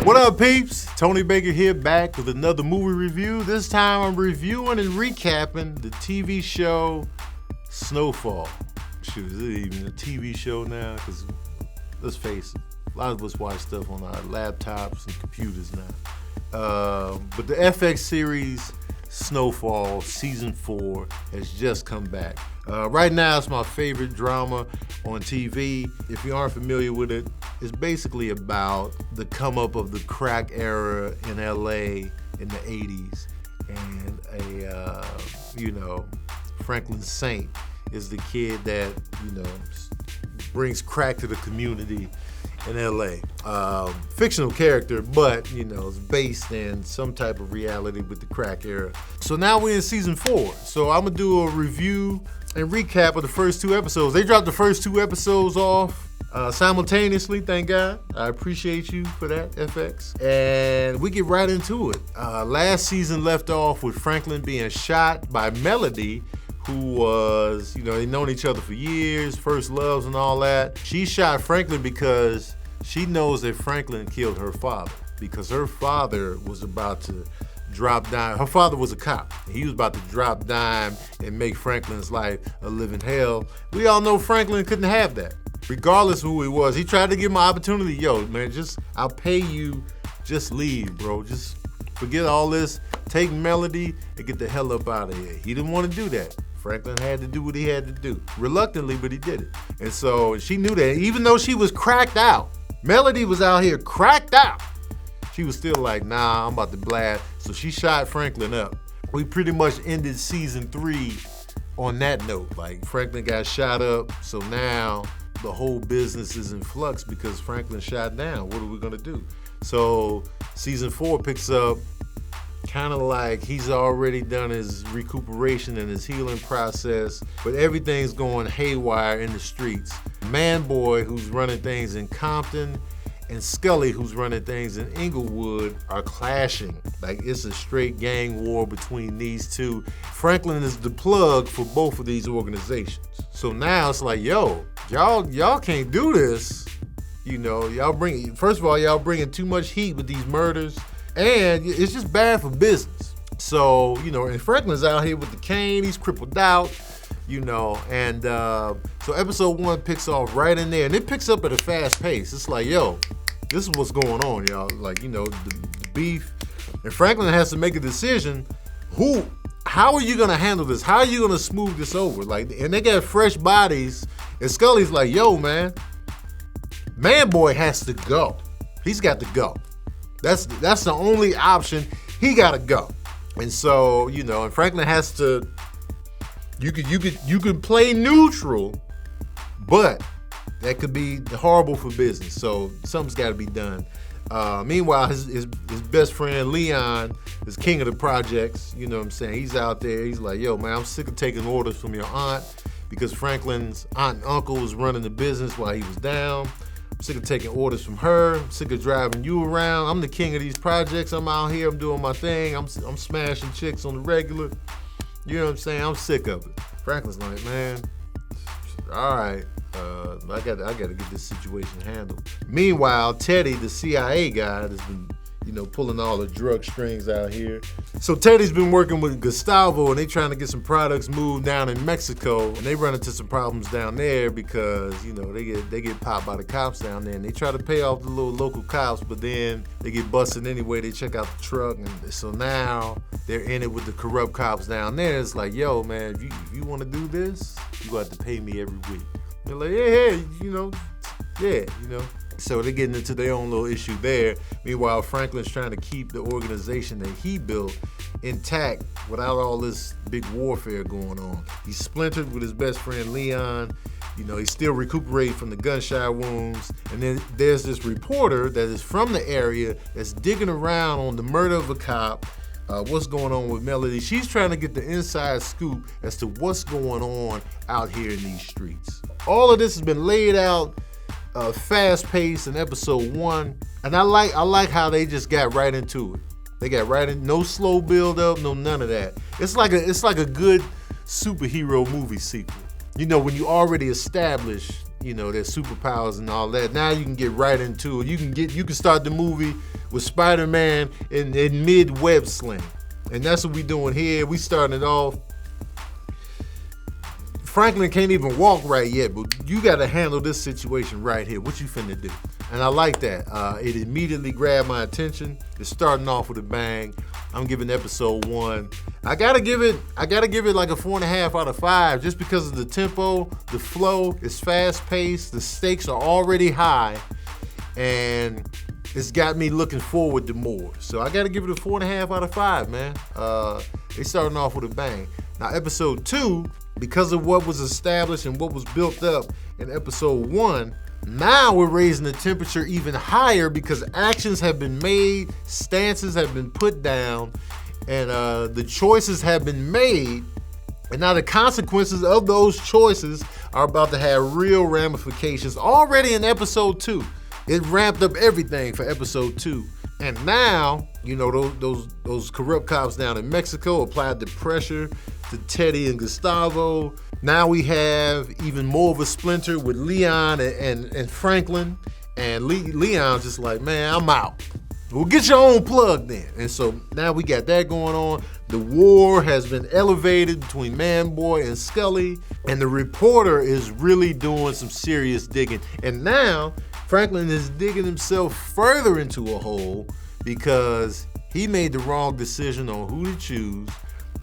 What up, peeps? Tony Baker here, back with another movie review. This time I'm reviewing and recapping the TV show Snowfall. Shoot, is it even a TV show now? Because let's face it, a lot of us watch stuff on our laptops and computers now. But the FX series Snowfall Season 4 has just come back. Right now, it's my favorite drama on TV. If you aren't familiar with it, it's basically about the come up of the crack era in LA in the 80s. And Franklin Saint is the kid that, brings crack to the community in LA. Fictional character, but, it's based in some type of reality with the crack era. So now we're in season 4. So I'm gonna do a review and recap of the first 2 episodes. They dropped the first 2 episodes off simultaneously, thank God. I appreciate you for that, FX. And we get right into it. Last season left off with Franklin being shot by Melody, who was, they've known each other for years, first loves and all that. She shot Franklin because she knows that Franklin killed her father, because her father was about to drop dime. Her father was a cop. He was about to drop dime and make Franklin's life a living hell. We all know Franklin couldn't have that. Regardless of who he was, he tried to give him an opportunity. Yo, man, I'll pay you, just leave, bro. Just forget all this, take Melody and get the hell up out of here. He didn't want to do that. Franklin had to do what he had to do. Reluctantly, but he did it. And so she knew that, even though she was cracked out, Melody was out here cracked out, she was still like, nah, I'm about to blast. So she shot Franklin up. We pretty much ended season 3 on that note. Like, Franklin got shot up, so now the whole business is in flux because Franklin shot down. What are we gonna do? So season 4 picks up kind of like he's already done his recuperation and his healing process, but everything's going haywire in the streets. Man Boy, who's running things in Compton, and Scully, who's running things in Inglewood, are clashing. Like, it's a straight gang war between these two. Franklin is the plug for both of these organizations. So now it's like, yo, y'all can't do this. First of all, y'all bringing too much heat with these murders, and it's just bad for business. So, and Franklin's out here with the cane, he's crippled out, and so episode 1 picks off right in there, and it picks up at a fast pace. It's like, yo, this is what's going on, y'all. Like, the beef, and Franklin has to make a decision. How are you gonna handle this? How are you gonna smooth this over? Like, and they got fresh bodies, and Scully's like, yo, man Boy has to go. He's got to go. That's the only option. He gotta go. And so, and Franklin has to, you could play neutral, but that could be horrible for business. So something's gotta be done. Meanwhile, his best friend Leon is king of the projects. You know what I'm saying? He's out there. He's like, yo, man, I'm sick of taking orders from your aunt, because Franklin's aunt and uncle was running the business while he was down. I'm sick of taking orders from her. I'm sick of driving you around. I'm the king of these projects. I'm out here. I'm doing my thing. I'm smashing chicks on the regular. You know what I'm saying? I'm sick of it. Franklin's like, man, all right. I got to get this situation handled. Meanwhile, Teddy, the CIA guy, has been, pulling all the drug strings out here. So Teddy's been working with Gustavo, and they trying to get some products moved down in Mexico, and they run into some problems down there because, they get popped by the cops down there, and they try to pay off the little local cops, but then they get busted anyway. They check out the truck, and so now they're in it with the corrupt cops down there. It's like, yo, man, if you want to do this, you got to pay me every week. They're like, yeah. So they're getting into their own little issue there. Meanwhile, Franklin's trying to keep the organization that he built intact without all this big warfare going on. He's splintered with his best friend Leon. He's still recuperating from the gunshot wounds. And then there's this reporter that is from the area that's digging around on the murder of a cop. What's going on with Melody. She's trying to get the inside scoop as to what's going on out here in these streets. All of this has been laid out fast paced in episode 1, and I like how they just got right into it. They got right in, no slow build up, no none of that. It's like a good superhero movie sequel. When you already established, their superpowers and all that. Now you can get right into it. You can start the movie with Spider-Man in mid-web sling. And that's what we doing here. We starting it off. Franklin can't even walk right yet, but you got to handle this situation right here. What you finna do? And I like that. It immediately grabbed my attention. It's starting off with a bang. I'm giving episode 1. I gotta give it like a 4.5 out of 5, just because of the tempo, the flow. It's fast paced. The stakes are already high, and it's got me looking forward to more. So I gotta give it a 4.5 out of 5, man. They starting off with a bang. Now episode 2, because of what was established and what was built up in episode 1, now we're raising the temperature even higher because actions have been made, stances have been put down, and the choices have been made. And now the consequences of those choices are about to have real ramifications. Already in episode 2, it ramped up everything for episode 2. And now, those corrupt cops down in Mexico applied the pressure to Teddy and Gustavo. Now we have even more of a splinter with Leon and Franklin. And Leon's just like, man, I'm out. Well, get your own plug then. And so now we got that going on. The war has been elevated between Man-Boy and Scully. And the reporter is really doing some serious digging. And now Franklin is digging himself further into a hole because he made the wrong decision on who to choose.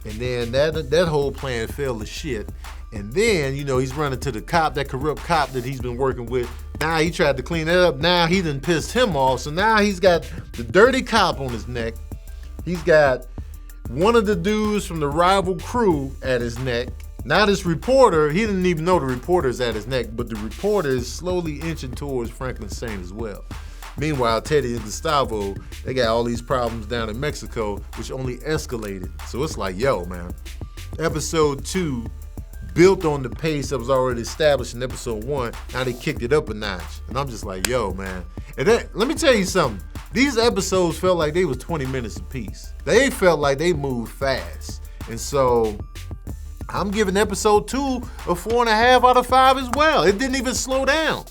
And then that whole plan fell to shit. And then, he's running to the cop, that corrupt cop that he's been working with. Now he tried to clean that up. Now he done pissed him off. So now he's got the dirty cop on his neck. He's got one of the dudes from the rival crew at his neck. Now this reporter, he didn't even know the reporter's at his neck, but the reporter is slowly inching towards Franklin Saint as well. Meanwhile, Teddy and Gustavo, they got all these problems down in Mexico, which only escalated. So it's like, yo, man, episode 2 built on the pace that was already established in episode 1. Now they kicked it up a notch. And I'm just like, yo, man. And let me tell you something. These episodes felt like they was 20 minutes apiece. They felt like they moved fast. And so I'm giving episode 2 a 4.5 out of 5 as well. It didn't even slow down.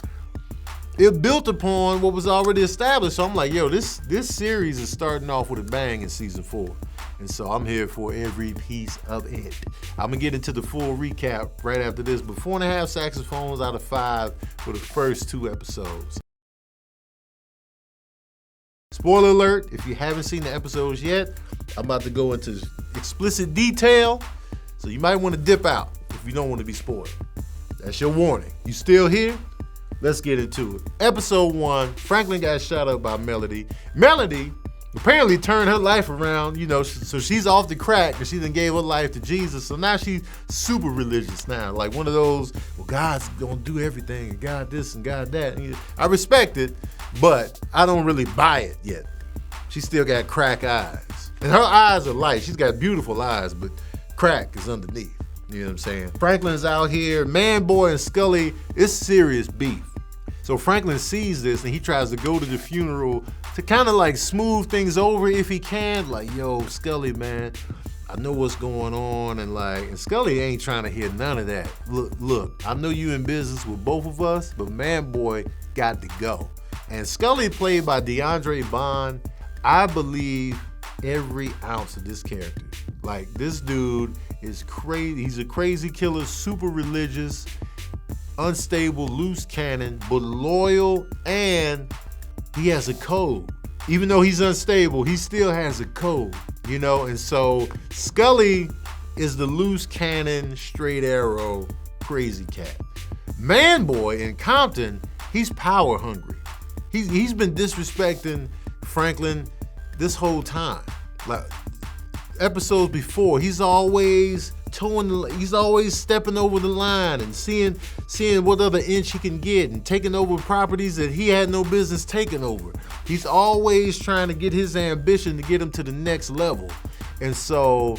It built upon what was already established. So I'm like, yo, this series is starting off with a bang in season 4. And so I'm here for every piece of it. I'm gonna get into the full recap right after this, but 4.5 saxophones out of 5 for the first 2 episodes. Spoiler alert, if you haven't seen the episodes yet, I'm about to go into explicit detail, so you might want to dip out if you don't want to be spoiled. That's your warning. You still here? Let's get into it. Episode 1, Franklin got shot up by Melody. Melody apparently turned her life around, so she's off the crack because she done gave her life to Jesus. So now she's super religious now. Like one of those, well, God's gonna do everything, and God this and God that. And I respect it, but I don't really buy it yet. She still got crack eyes. And her eyes are light. She's got beautiful eyes, but crack is underneath. You know what I'm saying? Franklin's out here. Man-Boy and Scully, it's serious beef. So Franklin sees this and he tries to go to the funeral to kind of like smooth things over if he can. Like, yo, Scully, man, I know what's going on. And Scully ain't trying to hear none of that. Look, I know you in business with both of us, but Man-Boy got to go. And Scully, played by DeAndre Bond, I believe every ounce of this character. Like, this dude is crazy. He's a crazy killer, super religious, unstable, loose cannon, but loyal, and he has a code. Even though he's unstable, he still has a code, And so Scully is the loose cannon, straight arrow, crazy cat. Man-Boy in Compton, he's power hungry. He's been disrespecting Franklin this whole time. Like episodes before, he's always stepping over the line and seeing what other inch he can get and taking over properties that he had no business taking over. He's always trying to get his ambition to get him to the next level. And so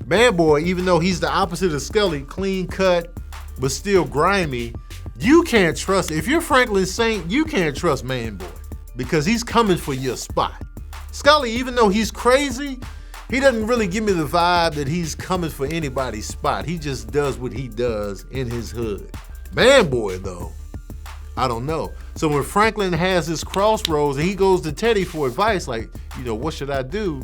Man-Boy, even though he's the opposite of Scully, clean cut, but still grimy, you can't trust, if you're Franklin Saint, you can't trust Man-Boy because he's coming for your spot. Scully, even though he's crazy, he doesn't really give me the vibe that he's coming for anybody's spot. He just does what he does in his hood. Man-Boy, though, I don't know. So when Franklin has this crossroads and he goes to Teddy for advice, like, what should I do?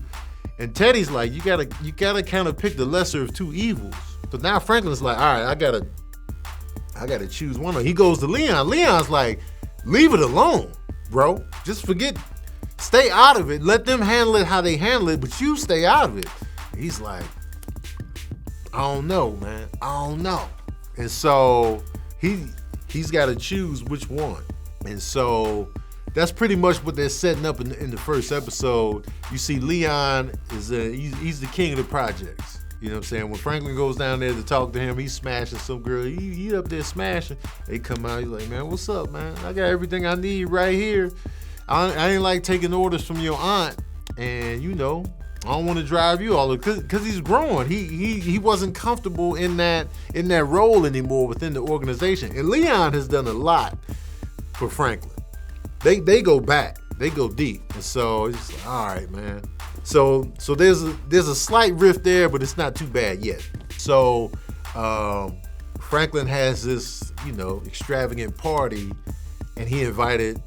And Teddy's like, you gotta kind of pick the lesser of two evils. So now Franklin's like, all right, I gotta choose one. He goes to Leon. Leon's like, leave it alone, bro. Just forget, stay out of it. Let them handle it how they handle it, but you stay out of it. He's like, I don't know, man. I don't know. And so he's got to choose which one. And so that's pretty much what they're setting up in the first episode. You see Leon he's the king of the projects. You know what I'm saying? When Franklin goes down there to talk to him, he's smashing some girl. He up there smashing. They come out, he's like, man, what's up, man? I got everything I need right here. I ain't like taking orders from your aunt. And, I don't want to drive you all because he's growing. He wasn't comfortable in that role anymore within the organization. And Leon has done a lot for Franklin. They go back. They go deep. And so it's like, all right, man. So there's a slight rift there, but it's not too bad yet. So Franklin has this, extravagant party, and he invited,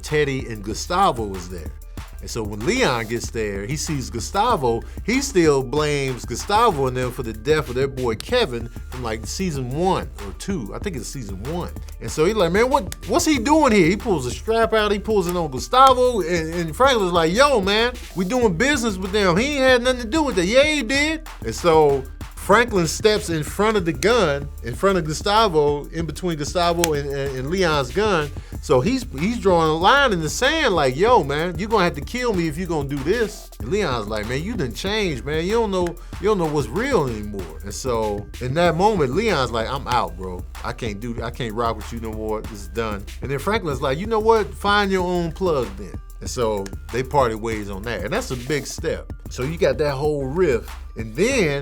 Teddy, and Gustavo was there. And so when Leon gets there, he sees Gustavo. He still blames Gustavo and them for the death of their boy Kevin from like season 1 or 2. I think it's season 1. And so he's like, man, what's he doing here? He pulls a strap out. He pulls it on Gustavo. And Franklin's like, yo, man, we doing business with them. He ain't had nothing to do with it. Yeah, he did. And so Franklin steps in front of the gun, in front of Gustavo, in between Gustavo and Leon's gun. So he's drawing a line in the sand like, yo, man, you're going to have to kill me if you're going to do this. And Leon's like, man, you done changed, man. You don't know what's real anymore. And so in that moment, Leon's like, I'm out, bro. I can't rock with you no more. This is done. And then Franklin's like, you know what? Find your own plug then. And so they parted ways on that. And that's a big step. So you got that whole riff. And then,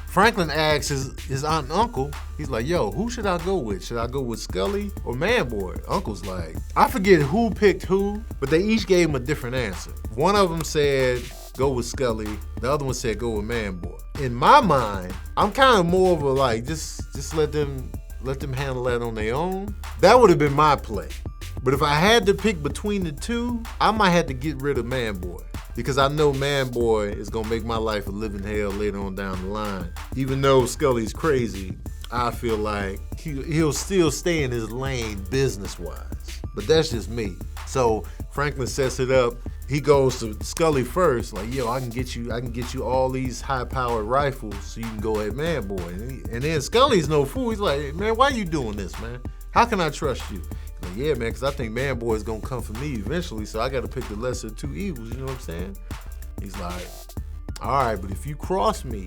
Franklin asks his aunt and uncle, he's like, yo, who should I go with? Should I go with Scully or Manboy? Uncle's like, I forget who picked who, but they each gave him a different answer. One of them said, go with Scully. The other one said, go with Manboy. In my mind, I'm kind of more of a like, just let them handle that on their own. That would have been my play. But if I had to pick between the two, I might have to get rid of Manboy. Because I know Manboy is going to make my life a living hell later on down the line. Even though Scully's crazy, I feel like he'll still stay in his lane business-wise. But that's just me. So Franklin sets it up. He goes to Scully first, like, yo, I can get you all these high-powered rifles so you can go at Manboy. And then Scully's no fool. He's like, hey, man, why you doing this, man? How can I trust you? Like, yeah, man, because I think Manboy is going to come for me eventually, so I got to pick the lesser of two evils, you know what I'm saying? He's like, all right, but if you cross me,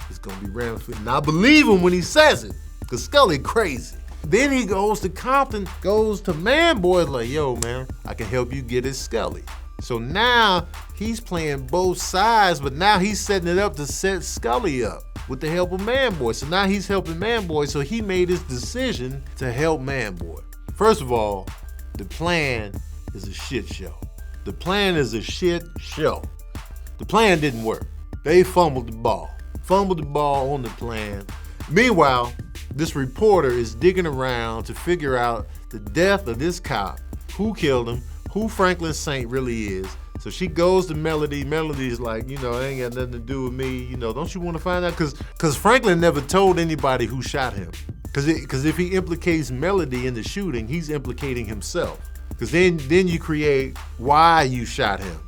it's going to be ramifications. And I believe him when he says it, because Scully crazy. Then he goes to Compton, goes to Manboy, like, yo, man, I can help you get his Scully. So now he's playing both sides, but now he's setting it up to set Scully up with the help of Manboy. So now he's helping Manboy, so he made his decision to help Manboy. First of all, the plan is a shit show. The plan is a shit show. The plan didn't work. They fumbled the ball. Fumbled the ball on the plan. Meanwhile, this reporter is digging around to figure out the death of this cop, who killed him, who Franklin Saint really is. So she goes to Melody. Melody's like, it ain't got nothing to do with me. Don't you want to find out? Because Franklin never told anybody who shot him. Because if he implicates Melody in the shooting, he's implicating himself. Because then you create why you shot him.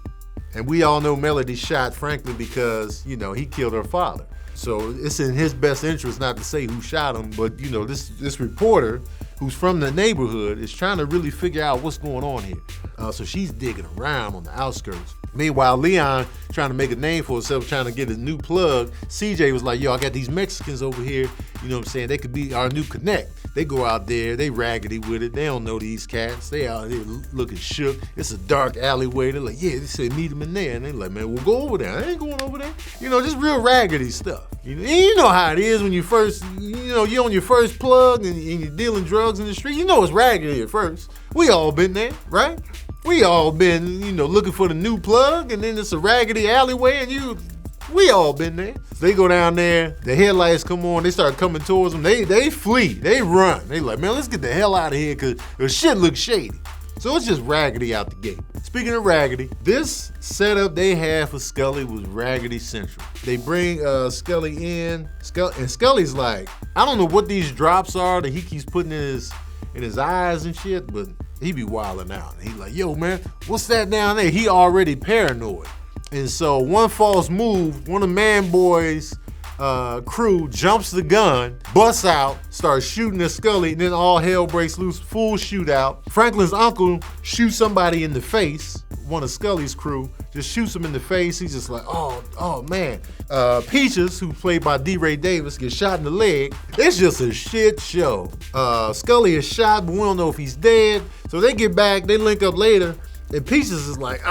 And we all know Melody shot Franklin because, he killed her father. So it's in his best interest not to say who shot him, but, this reporter who's from the neighborhood is trying to really figure out what's going on here. So she's digging around on the outskirts. Meanwhile, Leon trying to make a name for himself, trying to get a new plug. CJ was like, yo, I got these Mexicans over here. You know what I'm saying? They could be our new connect. They go out there, they raggedy with it. They don't know these cats. They out here looking shook. It's a dark alleyway. They're like, yeah, they said meet them in there. And they're like, man, we'll go over there. I ain't going over there. Just real raggedy stuff. You know how it is when you first, you're on your first plug and you're dealing drugs in the street. It's raggedy at first. We all been there, right? We all been, looking for the new plug, and then it's a raggedy alleyway, and We all been there. So they go down there, the headlights come on, they start coming towards them. They flee, they run. They like, man, let's get the hell out of here because shit looks shady. So it's just Raggedy out the gate. Speaking of Raggedy, this setup they had for Scully was Raggedy Central. They bring Scully in, and Scully's like, I don't know what these drops are that he keeps putting in his eyes and shit, but he be wilding out. He's like, yo, man, what's that down there? He already paranoid. And so one false move, one of Man Boy's crew jumps the gun, busts out, starts shooting at Scully, and then all hell breaks loose, full shootout. Franklin's uncle shoots somebody in the face, one of Scully's crew, just shoots him in the face. He's just like, oh man. Peaches, who's played by D. Ray Davis, gets shot in the leg. It's just a shit show. Scully is shot, but we don't know if he's dead. So they get back, they link up later, and Peaches is like,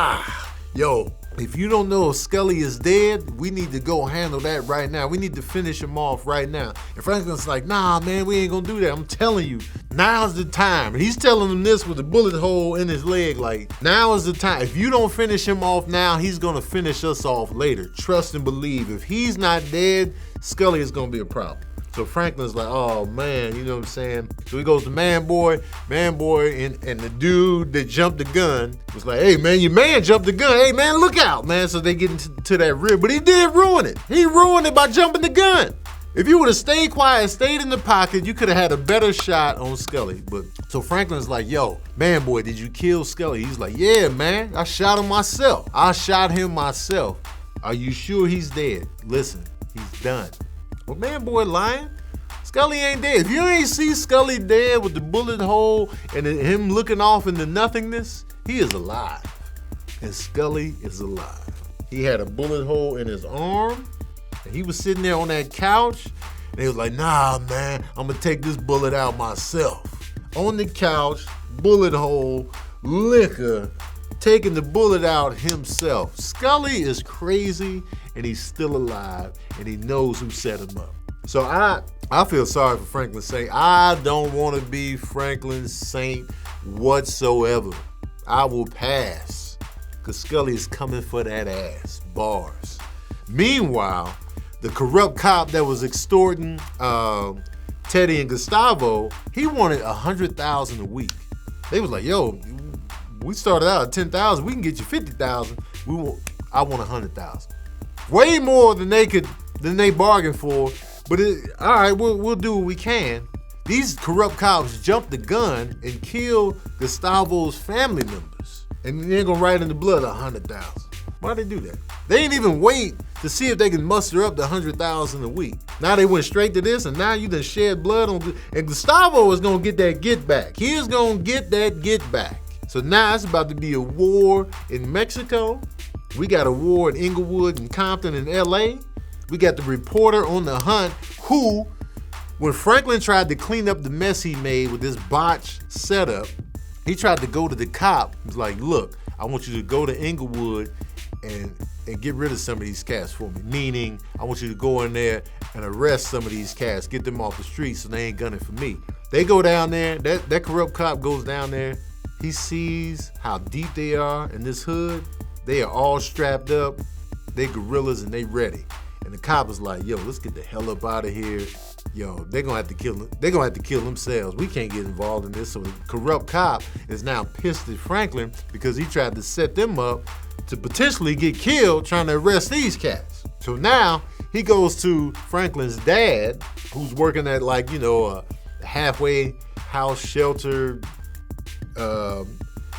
yo, if you don't know if Scully is dead, we need to go handle that right now. We need to finish him off right now. And Franklin's like, nah, man, we ain't gonna do that. I'm telling you, now's the time. And he's telling him this with a bullet hole in his leg, like, now is the time. If you don't finish him off now, he's gonna finish us off later. Trust and believe. If he's not dead, Scully is gonna be a problem. So Franklin's like, oh man, you know what I'm saying? So he goes to Man Boy, and the dude that jumped the gun was like, hey man, your man jumped the gun. Hey man, look out, man. So they get into that rear, but he did ruin it. He ruined it by jumping the gun. If you would have stayed quiet, stayed in the pocket, you could have had a better shot on Scully. But so Franklin's like, yo, Man Boy, did you kill Scully? He's like, yeah, man, I shot him myself. Are you sure he's dead? Listen, he's done. Well, Man Boy lying. Scully ain't dead. If you ain't see Scully dead with the bullet hole and him looking off into nothingness, he is alive. And Scully is alive. He had a bullet hole in his arm, and he was sitting there on that couch, and he was like, nah, man, I'm gonna take this bullet out myself. On the couch, bullet hole, liquor, taking the bullet out himself. Scully is crazy, and he's still alive, and he knows who set him up. So I feel sorry for Franklin Saint. I don't want to be Franklin Saint whatsoever. I will pass, because Scully is coming for that ass. Bars. Meanwhile, the corrupt cop that was extorting Teddy and Gustavo, he wanted $100,000 a week. They was like, yo, we started out at $10,000. We can get you $50,000. I want $100,000. Way more than they bargained for. But all right, we'll do what we can. These corrupt cops jumped the gun and killed Gustavo's family members. And they're gonna write in the blood $100,000. Why'd they do that? They didn't even wait to see if they can muster up the $100,000 a week. Now they went straight to this, and now you done shed blood on. And Gustavo is gonna get that get back. He is gonna get that get back. So now it's about to be a war in Mexico. We got a war in Inglewood and Compton and LA. We got the reporter on the hunt who, when Franklin tried to clean up the mess he made with this botched setup, he tried to go to the cop. He was like, look, I want you to go to Inglewood and get rid of some of these cats for me. Meaning, I want you to go in there and arrest some of these cats, get them off the street so they ain't gunning for me. They go down there, that corrupt cop goes down there. He sees how deep they are in this hood. They are all strapped up. They gorillas and they ready. And the cop was like, yo, let's get the hell up out of here. Yo, they're gonna have to kill them. They're gonna have to kill themselves. We can't get involved in this. So the corrupt cop is now pissed at Franklin because he tried to set them up to potentially get killed trying to arrest these cats. So now he goes to Franklin's dad, who's working at a halfway house shelter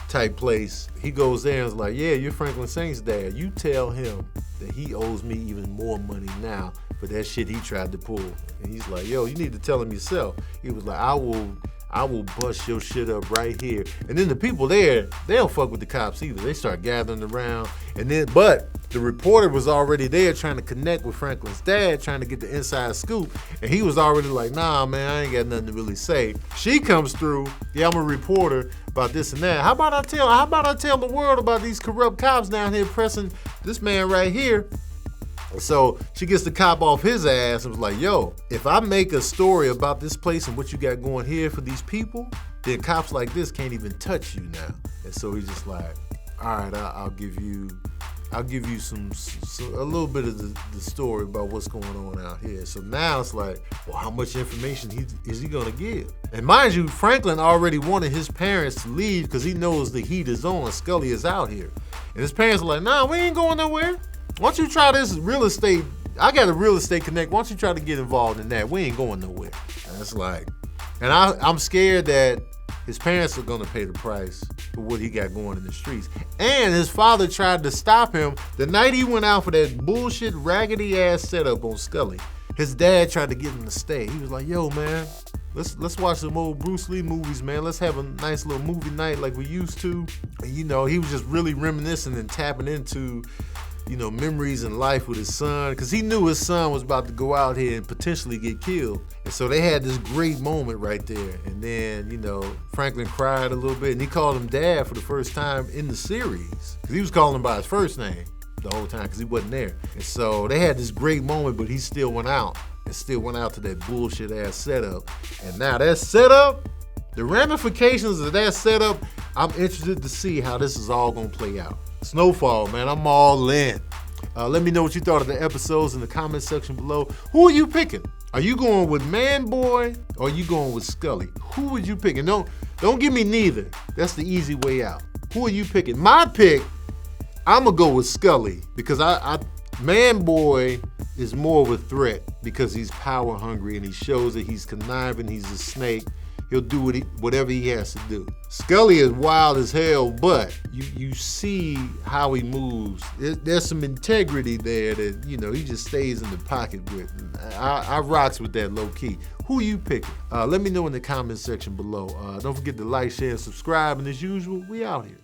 type place. He goes there and is like, yeah, you're Franklin Saint's dad. You tell him that he owes me even more money now for that shit he tried to pull. And he's like, yo, you need to tell him yourself. He was like, I will bust your shit up right here. And then the people there, they don't fuck with the cops either. They start gathering around. But the reporter was already there trying to connect with Franklin's dad, trying to get the inside scoop. And he was already like, nah, man, I ain't got nothing to really say. She comes through, yeah, I'm a reporter about this and that. How about I tell the world about these corrupt cops down here pressing this man right here? So she gets the cop off his ass and was like, yo, if I make a story about this place and what you got going here for these people, then cops like this can't even touch you now. And so he's just like, all right, I'll give you I'll give you a little bit of the story about what's going on out here. So now it's like, well, how much information is he gonna give? And mind you, Franklin already wanted his parents to leave because he knows the heat is on. Scully is out here. And his parents are like, nah, we ain't going nowhere. Why don't you try this real estate? I got a real estate connect. Why don't you try to get involved in that? We ain't going nowhere. And it's like, and I'm scared that his parents are gonna pay the price for what he got going in the streets. And his father tried to stop him the night he went out for that bullshit raggedy ass setup on Scully. His dad tried to get him to stay. He was like, yo, man, let's watch some old Bruce Lee movies, man. Let's have a nice little movie night like we used to. And, you know, he was just really reminiscing and tapping into, you know, memories in life with his son, because he knew his son was about to go out here and potentially get killed. And so they had this great moment right there. And then, you know, Franklin cried a little bit, and he called him Dad for the first time in the series, because he was calling him by his first name the whole time because he wasn't there. And so they had this great moment, but he still went out to that bullshit ass setup. And now that setup, the ramifications of that setup, I'm interested to see how this is all gonna play out. Snowfall, man, I'm all in. Let me know what you thought of the episodes in the comment section below. Who are you picking? Are you going with Man Boy or are you going with Scully? Who would you pick? And don't give me neither. That's the easy way out. Who are you picking? My pick, I'm gonna go with Scully because Man Boy is more of a threat because he's power hungry and he shows that he's conniving, he's a snake. He'll do whatever he has to do. Scully is wild as hell, but you see how he moves. There's some integrity there that, you know, he just stays in the pocket with. I rocks with that low key. Who you picking? Let me know in the comment section below. Don't forget to like, share, and subscribe. And as usual, we out here.